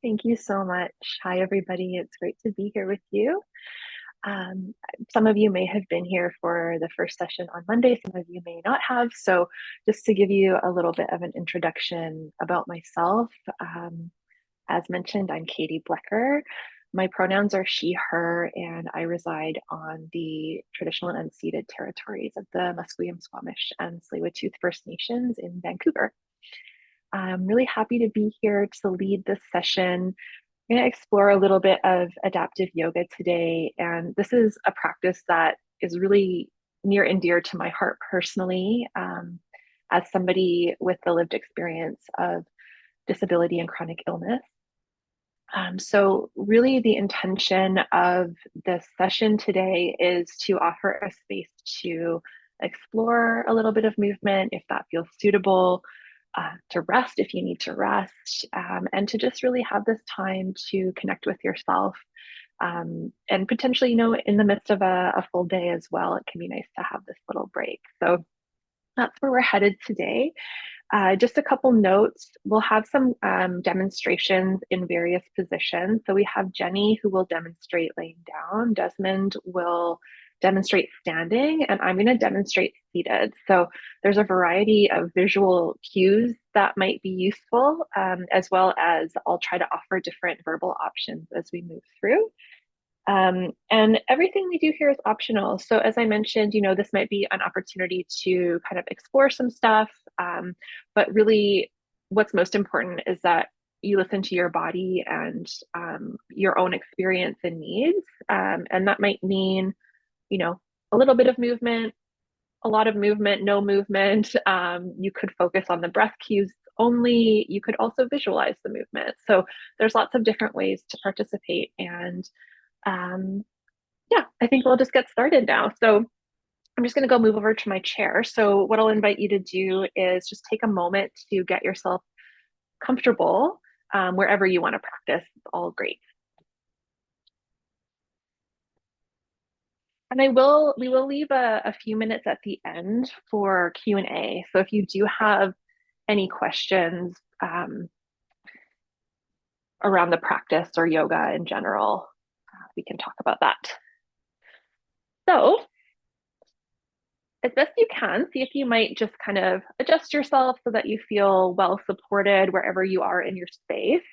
Thank you so much. Hi, everybody. It's great to be here with you. Um, some of you may have been here for the first session on Monday, some of you may not have. So, just to give you a little bit of an introduction about myself, as mentioned, I'm Katie Blecker. My pronouns are she, her, and I reside on the traditional and unceded territories of the Musqueam, Squamish, and Tsleil-Waututh First Nations in Vancouver. I'm really happy to be here to lead this session. I'm going to explore a little bit of adaptive yoga today, and this is a practice that is really near and dear to my heart personally, as somebody with the lived experience of disability and chronic illness. So really the intention of this session today is to offer a space to explore a little bit of movement if that feels suitable, to rest if you need to rest, and to just really have this time to connect with yourself. And potentially, in the midst of a full day as well, it can be nice to have this little break. So that's where we're headed today. Just a couple notes. We'll have some demonstrations in various positions. So we have Jenny who will demonstrate laying down. Desmond will demonstrate standing, and I'm going to demonstrate seated. So there's a variety of visual cues that might be useful, as well as I'll try to offer different verbal options as we move through. And everything we do here is optional. So as I mentioned, this might be an opportunity to kind of explore some stuff. But really, what's most important is that you listen to your body and your own experience and needs. And that might mean, a little bit of movement, a lot of movement, no movement. You could focus on the breath cues only. You could also visualize the movement. So there's lots of different ways to participate. And yeah, I think we'll just get started now. So I'm just going to go move over to my chair. So what I'll invite you to do is just take a moment to get yourself comfortable wherever you want to practice. It's all great. And we will leave a few minutes at the end for Q&A. So if you do have any questions around the practice or yoga in general, we can talk about that. So as best you can, see if you might just kind of adjust yourself so that you feel well supported wherever you are in your space.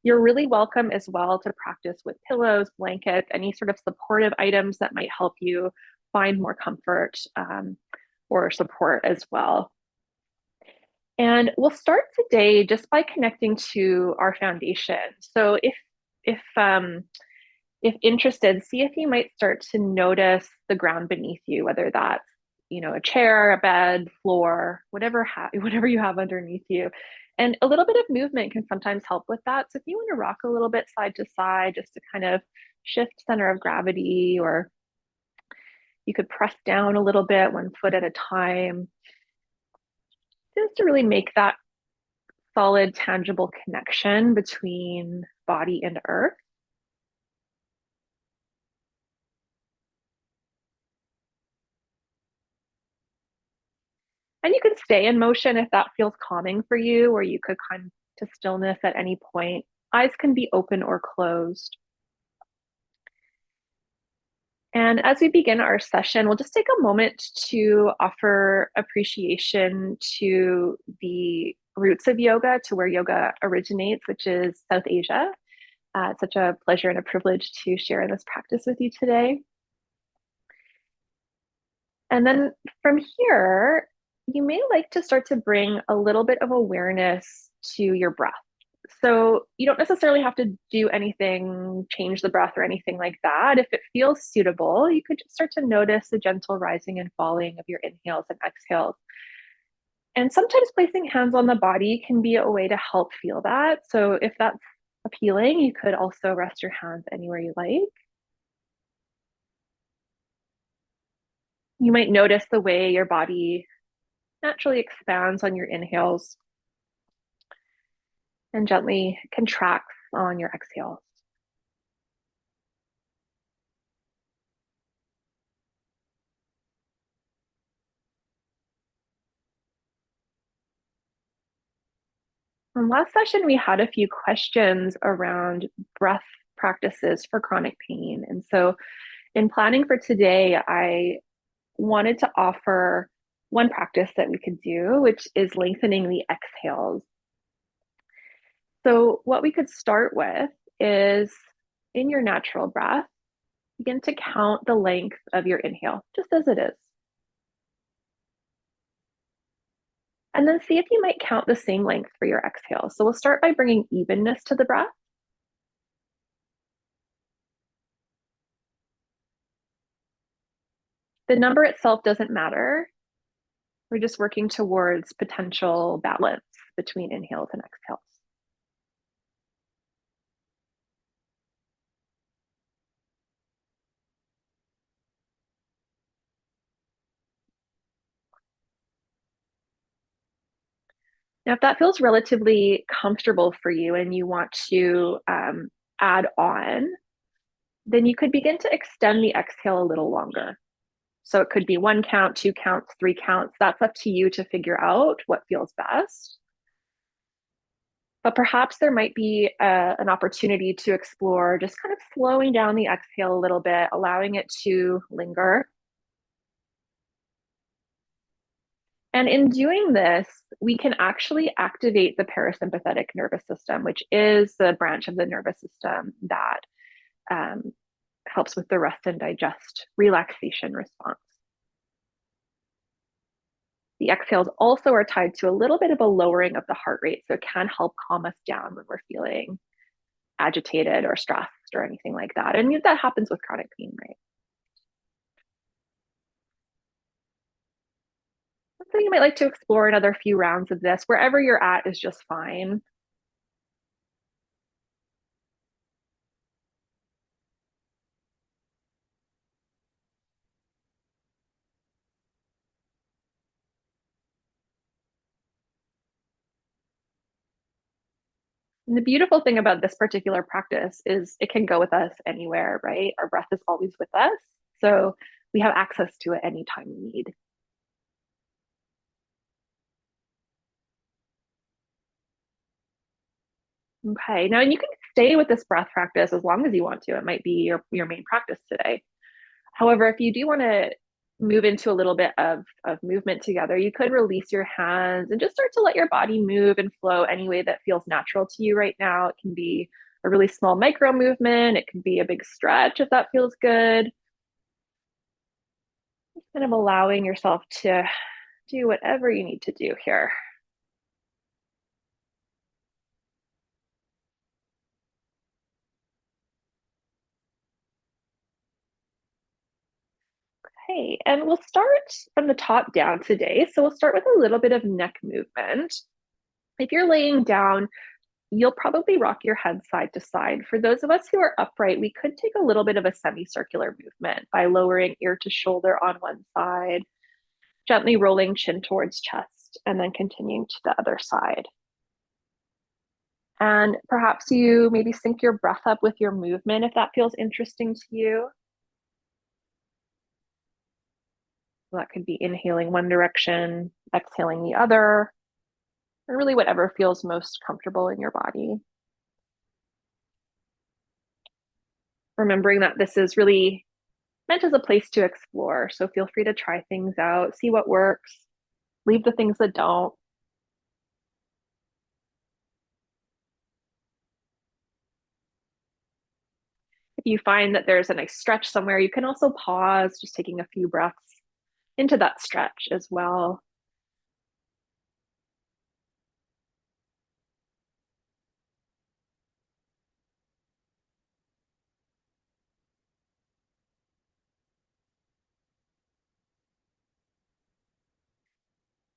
You're really welcome as well to practice with pillows, blankets, any sort of supportive items that might help you find more comfort or support as well. And we'll start today just by connecting to our foundation. So if interested, see if you might start to notice the ground beneath you, whether that's a chair, a bed, floor, whatever you have underneath you. And a little bit of movement can sometimes help with that. So if you want to rock a little bit side to side, just to kind of shift center of gravity, or you could press down a little bit, one foot at a time, just to really make that solid, tangible connection between body and earth. And you could stay in motion if that feels calming for you, or you could come to stillness at any point. Eyes can be open or closed. And as we begin our session, we'll just take a moment to offer appreciation to the roots of yoga, to where yoga originates, which is South Asia. It's such a pleasure and a privilege to share this practice with you today. And then from here, you may like to start to bring a little bit of awareness to your breath. So you don't necessarily have to do anything, change the breath or anything like that. If it feels suitable, you could just start to notice the gentle rising and falling of your inhales and exhales. And sometimes placing hands on the body can be a way to help feel that. So if that's appealing, you could also rest your hands anywhere you like. You might notice the way your body naturally expands on your inhales and gently contracts on your exhales. In last session, we had a few questions around breath practices for chronic pain. And so, in planning for today, I wanted to offer one practice that we could do, which is lengthening the exhales. So, what we could start with is in your natural breath, begin to count the length of your inhale, just as it is. And then see if you might count the same length for your exhale. So, we'll start by bringing evenness to the breath. The number itself doesn't matter. We're just working towards potential balance between inhales and exhales. Now, if that feels relatively comfortable for you and you want to add on, then you could begin to extend the exhale a little longer. So it could be 1 count, 2 counts, 3 counts. That's up to you to figure out what feels best. But perhaps there might be an opportunity to explore just kind of slowing down the exhale a little bit, allowing it to linger. And in doing this, we can actually activate the parasympathetic nervous system, which is the branch of the nervous system that um, helps with the rest and digest relaxation response. The exhales also are tied to a little bit of a lowering of the heart rate, so it can help calm us down when we're feeling agitated or stressed or anything like that. And that happens with chronic pain, right? So you might like to explore another few rounds of this. Wherever you're at is just fine. And the beautiful thing about this particular practice is it can go with us anywhere, right? Our breath is always with us. So we have access to it anytime we need. Okay. Now, and you can stay with this breath practice as long as you want to. It might be your main practice today. However, if you do want to move into a little bit of movement together, you could release your hands and just start to let your body move and flow any way that feels natural to you right now. It can be a really small micro movement, it can be a big stretch if that feels good. Kind of allowing yourself to do whatever you need to do here. Okay, and we'll start from the top down today. So we'll start with a little bit of neck movement. If you're laying down, you'll probably rock your head side to side. For those of us who are upright, we could take a little bit of a semicircular movement by lowering ear to shoulder on one side, gently rolling chin towards chest, and then continuing to the other side. And perhaps you maybe sync your breath up with your movement if that feels interesting to you. So that could be inhaling one direction, exhaling the other, or really whatever feels most comfortable in your body. Remembering that this is really meant as a place to explore. So feel free to try things out, see what works, leave the things that don't. If you find that there's a nice stretch somewhere, you can also pause, just taking a few breaths into that stretch as well.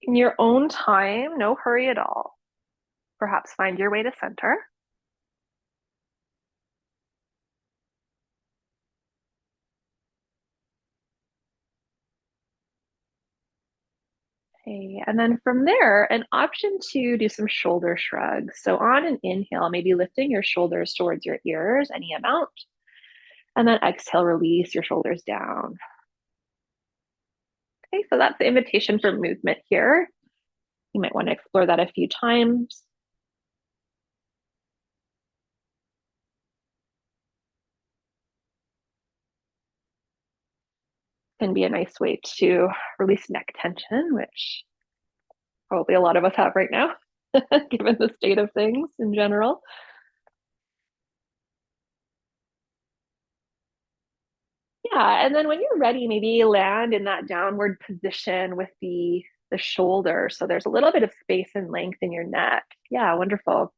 In your own time, no hurry at all. Perhaps find your way to center. Okay, and then from there, an option to do some shoulder shrugs. So on an inhale, maybe lifting your shoulders towards your ears, any amount. And then exhale, release your shoulders down. Okay, so that's the invitation for movement here. You might want to explore that a few times. can be a nice way to release neck tension, which probably a lot of us have right now, given the state of things in general. Yeah, and then when you're ready, maybe land in that downward position with the shoulder. So there's a little bit of space and length in your neck. Yeah, wonderful.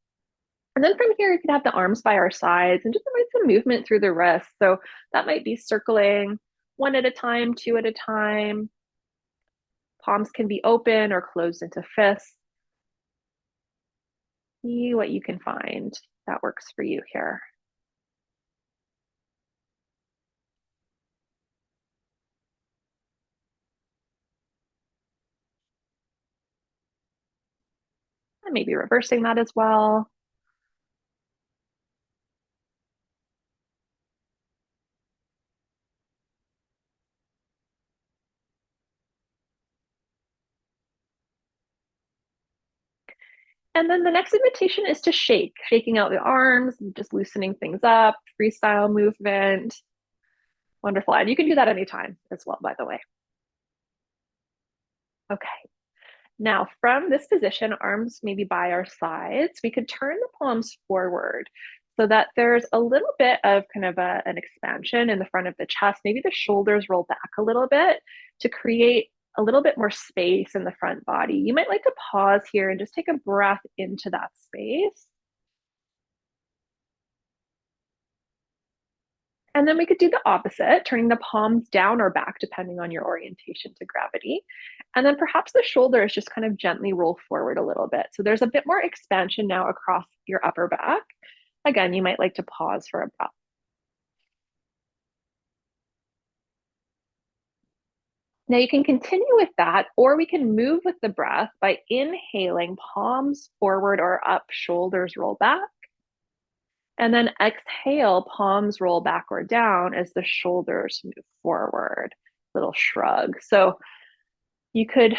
And then from here, you can have the arms by our sides and just invite some movement through the wrists. So that might be circling one at a time, two at a time. Palms can be open or closed into fists. See what you can find that works for you here. And maybe reversing that as well. And then the next invitation is to shake, shaking out the arms, just loosening things up, freestyle movement. Wonderful. And you can do that anytime as well, by the way. Okay. Now, from this position, arms maybe by our sides, we could turn the palms forward so that there's a little bit of kind of an expansion in the front of the chest. Maybe the shoulders roll back a little bit to create a little bit more space in the front body. You might like to pause here and just take a breath into that space. And then we could do the opposite, turning the palms down or back, depending on your orientation to gravity. And then perhaps the shoulders just kind of gently roll forward a little bit. So there's a bit more expansion now across your upper back. Again, you might like to pause for a breath. Now you can continue with that, or we can move with the breath by inhaling, palms forward or up, shoulders roll back. And then exhale, palms roll back or down as the shoulders move forward, little shrug. So you could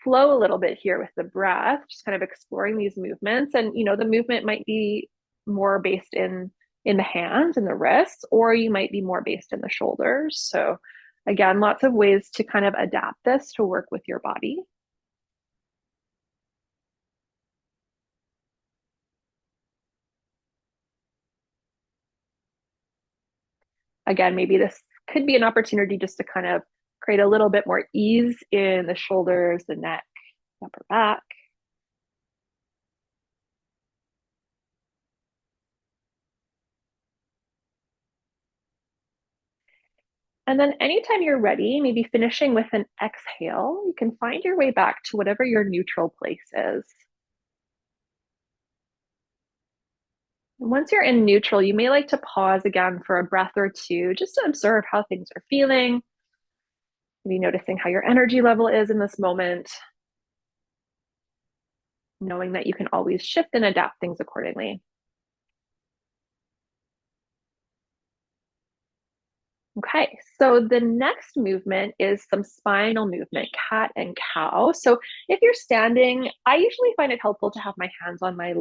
flow a little bit here with the breath, just kind of exploring these movements. And the movement might be more based in the hands and the wrists, or you might be more based in the shoulders. So again, lots of ways to kind of adapt this to work with your body. Again, maybe this could be an opportunity just to kind of create a little bit more ease in the shoulders, the neck, upper back. And then anytime you're ready, maybe finishing with an exhale, you can find your way back to whatever your neutral place is. And once you're in neutral, you may like to pause again for a breath or two, just to observe how things are feeling, maybe noticing how your energy level is in this moment, knowing that you can always shift and adapt things accordingly. Okay, so the next movement is some spinal movement, cat and cow. So if you're standing, I usually find it helpful to have my hands on my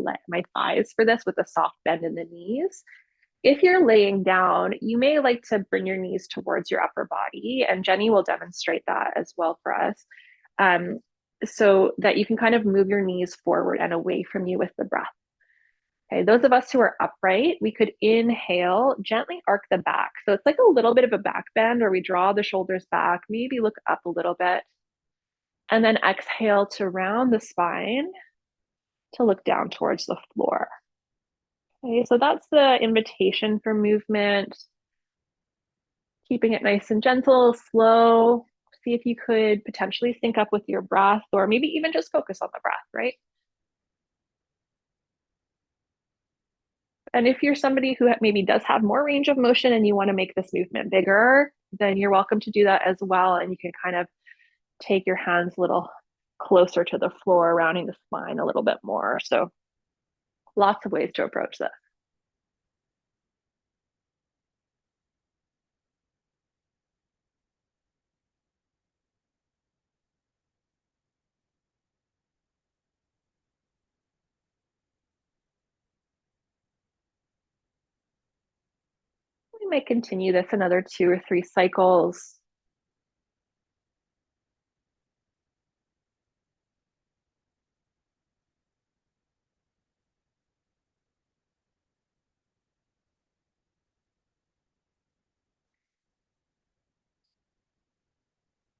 thighs for this with a soft bend in the knees. If you're laying down, you may like to bring your knees towards your upper body, and Jenny will demonstrate that as well for us, um, so that you can kind of move your knees forward and away from you with the breath. Okay, those of us who are upright, we could inhale, gently arc the back. So it's like a little bit of a back bend, or we draw the shoulders back, maybe look up a little bit, and then exhale to round the spine to look down towards the floor. Okay, so that's the invitation for movement. Keeping it nice and gentle, slow. See if you could potentially sync up with your breath, or maybe even just focus on the breath, right? And if you're somebody who maybe does have more range of motion and you want to make this movement bigger, then you're welcome to do that as well. And you can kind of take your hands a little closer to the floor, rounding the spine a little bit more. So lots of ways to approach this. We might continue this another 2 or 3 cycles.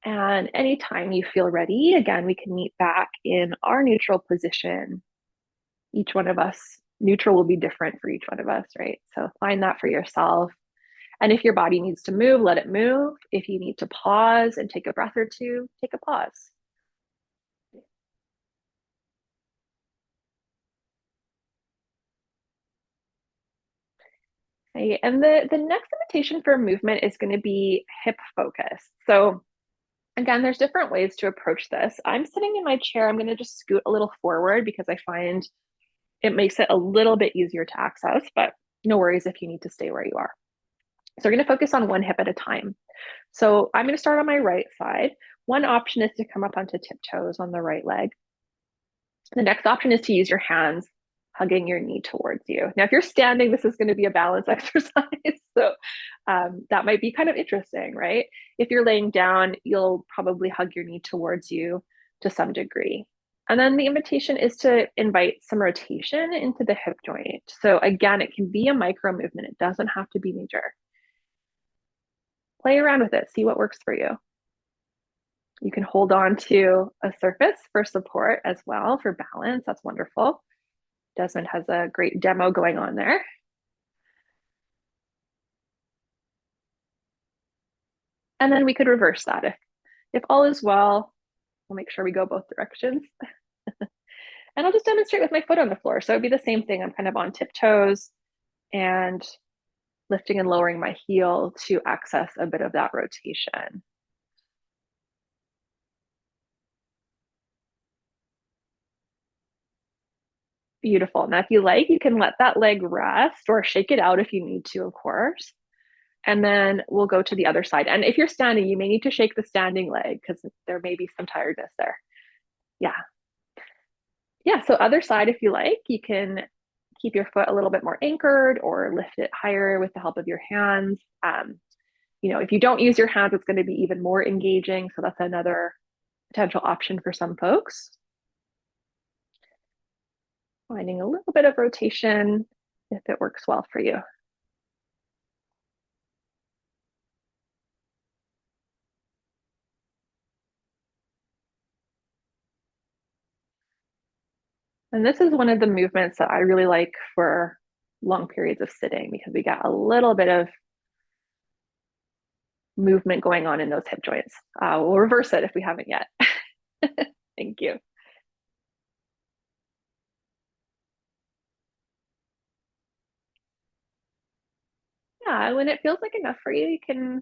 And anytime you feel ready, again, we can meet back in our neutral position. Each one of us, neutral will be different for each one of us, right? So find that for yourself. And if your body needs to move, let it move. If you need to pause and take a breath or two, take a pause. Okay. And the next invitation for movement is going to be hip focused. So again, there's different ways to approach this. I'm sitting in my chair. I'm going to just scoot a little forward because I find it makes it a little bit easier to access, but no worries if you need to stay where you are. So we're going to focus on one hip at a time. So I'm going to start on my right side. One option is to come up onto tiptoes on the right leg. The next option is to use your hands hugging your knee towards you. Now, if you're standing, this is going to be a balance exercise. So that might be kind of interesting, right? If you're laying down, you'll probably hug your knee towards you to some degree. And then the invitation is to invite some rotation into the hip joint. So again, it can be a micro movement. It doesn't have to be major. Play around with it, see what works for you. You can hold on to a surface for support as well for balance. That's wonderful. Desmond has a great demo going on there. And then we could reverse that. If all is well, we'll make sure we go both directions. And I'll just demonstrate with my foot on the floor. So it'd be the same thing. I'm kind of on tiptoes and lifting and lowering my heel to access a bit of that rotation. Beautiful. Now, if you like, you can let that leg rest or shake it out if you need to, of course. And then we'll go to the other side. And if you're standing, you may need to shake the standing leg because there may be some tiredness there. Yeah. Yeah. So, other side, if you like, you can keep your foot a little bit more anchored or lift it higher with the help of your hands. If you don't use your hands, it's going to be even more engaging. So, that's another potential option for some folks. Finding a little bit of rotation if it works well for you. And this is one of the movements that I really like for long periods of sitting because we got a little bit of movement going on in those hip joints. We'll reverse it if we haven't yet. Thank you. Yeah, when it feels like enough for you, you can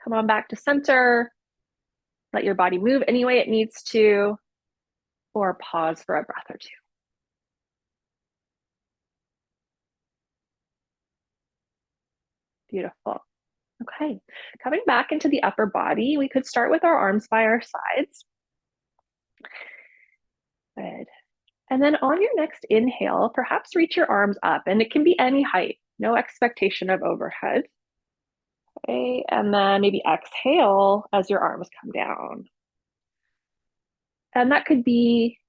come on back to center, let your body move any way it needs to, or pause for a breath or two. Beautiful. Okay, coming back into the upper body, we could start with our arms by our sides. Good. And then on your next inhale, perhaps reach your arms up, and it can be any height, no expectation of overhead. Okay, and then maybe exhale as your arms come down. And that could be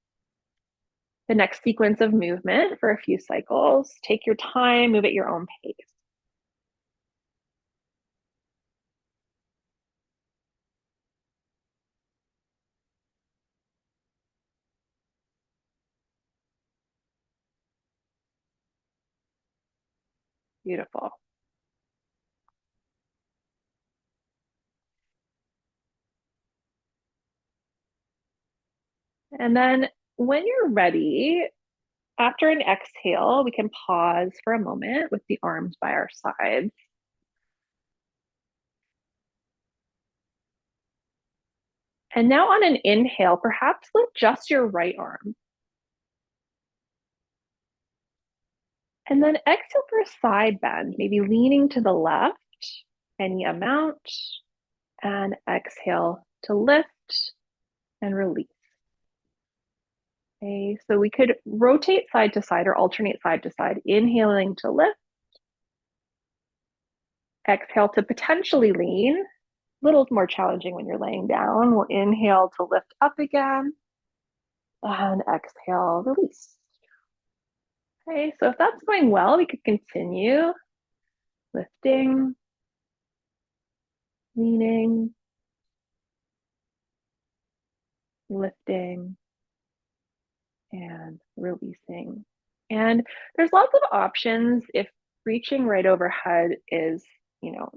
the next sequence of movement for a few cycles. Take your time, move at your own pace. Beautiful. And then when you're ready, after an exhale, we can pause for a moment with the arms by our sides. And now on an inhale, perhaps lift just your right arm. And then exhale for a side bend, maybe leaning to the left, any amount, and exhale to lift and release. Okay, so we could rotate side to side or alternate side to side, inhaling to lift, exhale to potentially lean, a little more challenging when you're laying down. We'll inhale to lift up again, and exhale, release. Okay, so if that's going well, we could continue lifting, leaning, lifting and releasing. And there's lots of options if reaching right overhead is,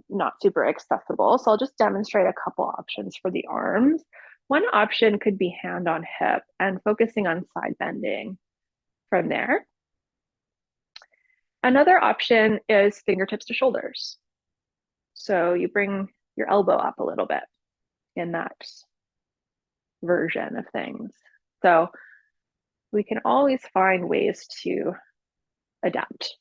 not super accessible. So I'll just demonstrate a couple options for the arms. One option could be hand on hip and focusing on side bending from there. Another option is fingertips to shoulders. So you bring your elbow up a little bit in that version of things. So we can always find ways to adapt.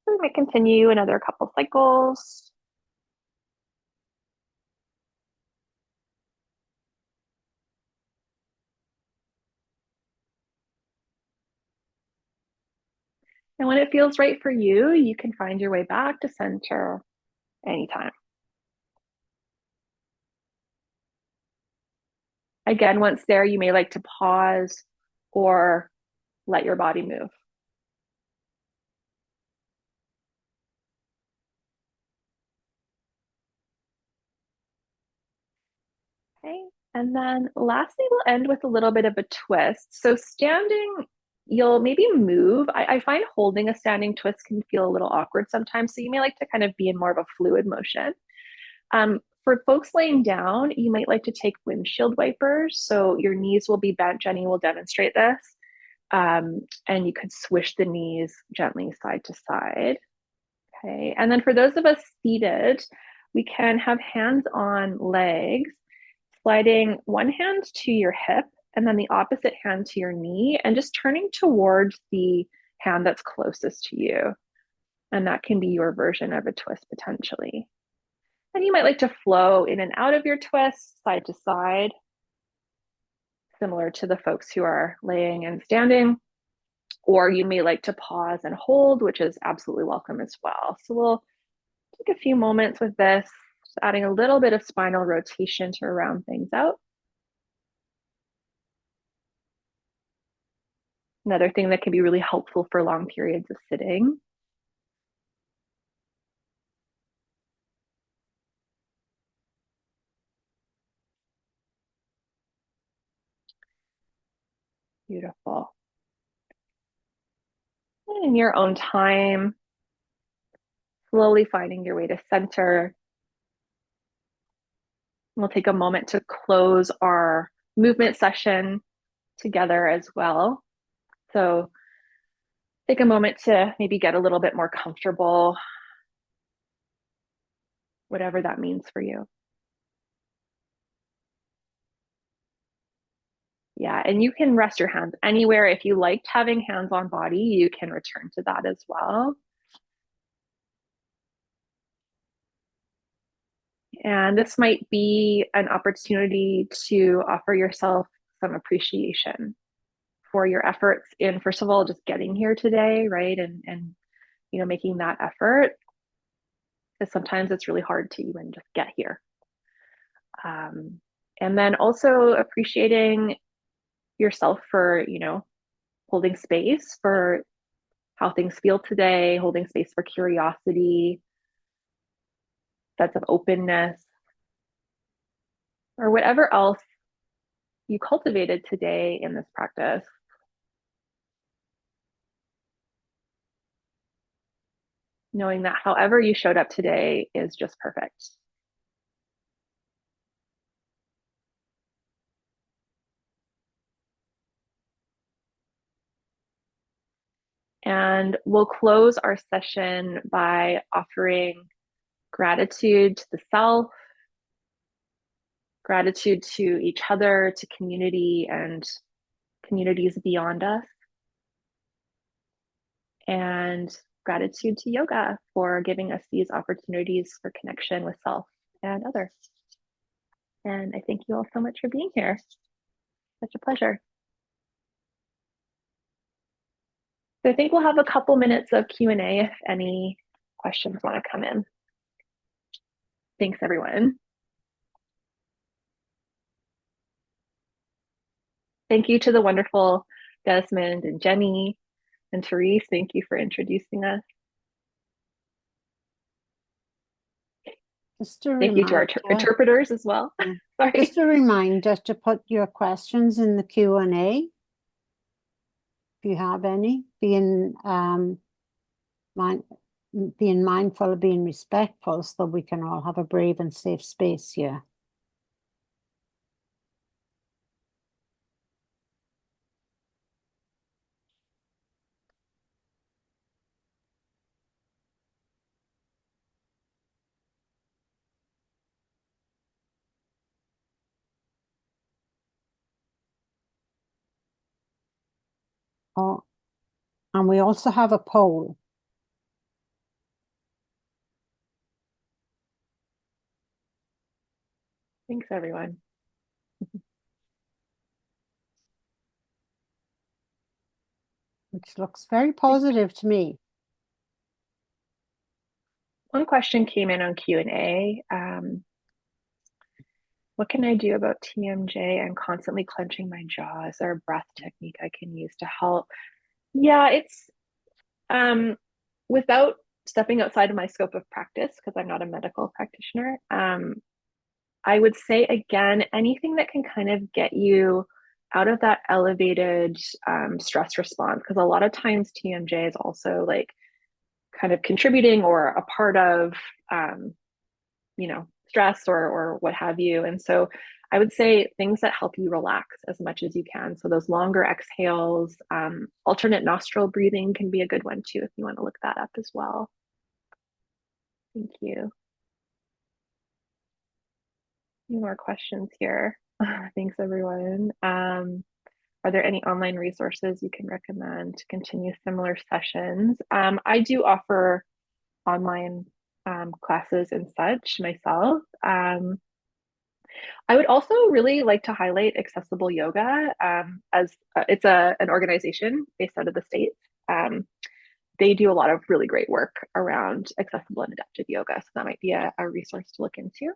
We might continue another couple cycles. And when it feels right for you, you can find your way back to center anytime. Again, once there, you may like to pause or let your body move. Okay. And then lastly, we'll end with a little bit of a twist. So standing, you'll maybe move. I find holding a standing twist can feel a little awkward sometimes. So you may like to kind of be in more of a fluid motion. For folks laying down, you might like to take windshield wipers. So your knees will be bent. Jenny will demonstrate this. And you could swish the knees gently side to side. Okay. And then for those of us seated, we can have hands on legs, sliding one hand to your hip and then the opposite hand to your knee, and just turning towards the hand that's closest to you. And that can be your version of a twist potentially. And you might like to flow in and out of your twist, side to side, similar to the folks who are laying and standing. Or you may like to pause and hold, which is absolutely welcome as well. So we'll take a few moments with this, just adding a little bit of spinal rotation to round things out. Another thing that can be really helpful for long periods of sitting. Beautiful. And in your own time, slowly finding your way to center. We'll take a moment to close our movement session together as well. So take a moment to maybe get a little bit more comfortable, whatever that means for you. Yeah, and you can rest your hands anywhere. If you liked having hands on body, you can return to that as well. And this might be an opportunity to offer yourself some appreciation for your efforts in, first of all, just getting here today, right? And making that effort. Because sometimes it's really hard to even just get here. And then also appreciating yourself for, holding space for how things feel today, holding space for curiosity, sense of openness, or whatever else you cultivated today in this practice. Knowing that however you showed up today is just perfect. And we'll close our session by offering gratitude to the self, gratitude to each other, to community and communities beyond us, and gratitude to yoga for giving us these opportunities for connection with self and others. And I thank you all so much for being here. Such a pleasure. So I think we'll have a couple minutes of Q&A if any questions want to come in. Thanks, everyone. Thank you to the wonderful Desmond and Jenny and Therese. Thank you for introducing us. Just a Thank you to our reminder, interpreters as well. yeah, Sorry. just a reminder to put your questions in the Q&A if you have any, mind, being mindful of being respectful so that we can all have a brave and safe space here. Oh, and we also have a poll. Thanks, everyone. Which looks very positive to me. One question came in on Q&A. What can I do about TMJ and constantly clenching my jaw? Is there a breath technique I can use to help? Yeah, it's without stepping outside of my scope of practice, because I'm not a medical practitioner. I would say again, anything that can kind of get you out of that elevated stress response, because a lot of times TMJ is also like kind of contributing or a part of um, stress or what have you. And so I would say things that help you relax as much as you can. So those longer exhales, alternate nostril breathing can be a good one too if you want to look that up as well. Thank you. Any more questions here? Thanks, everyone. Are there any online resources you can recommend to continue similar sessions? I do offer online classes and such myself. I would also really like to highlight Accessible Yoga as it's an organization based out of the States. They do a lot of really great work around accessible and adaptive yoga. So that might be a resource to look into.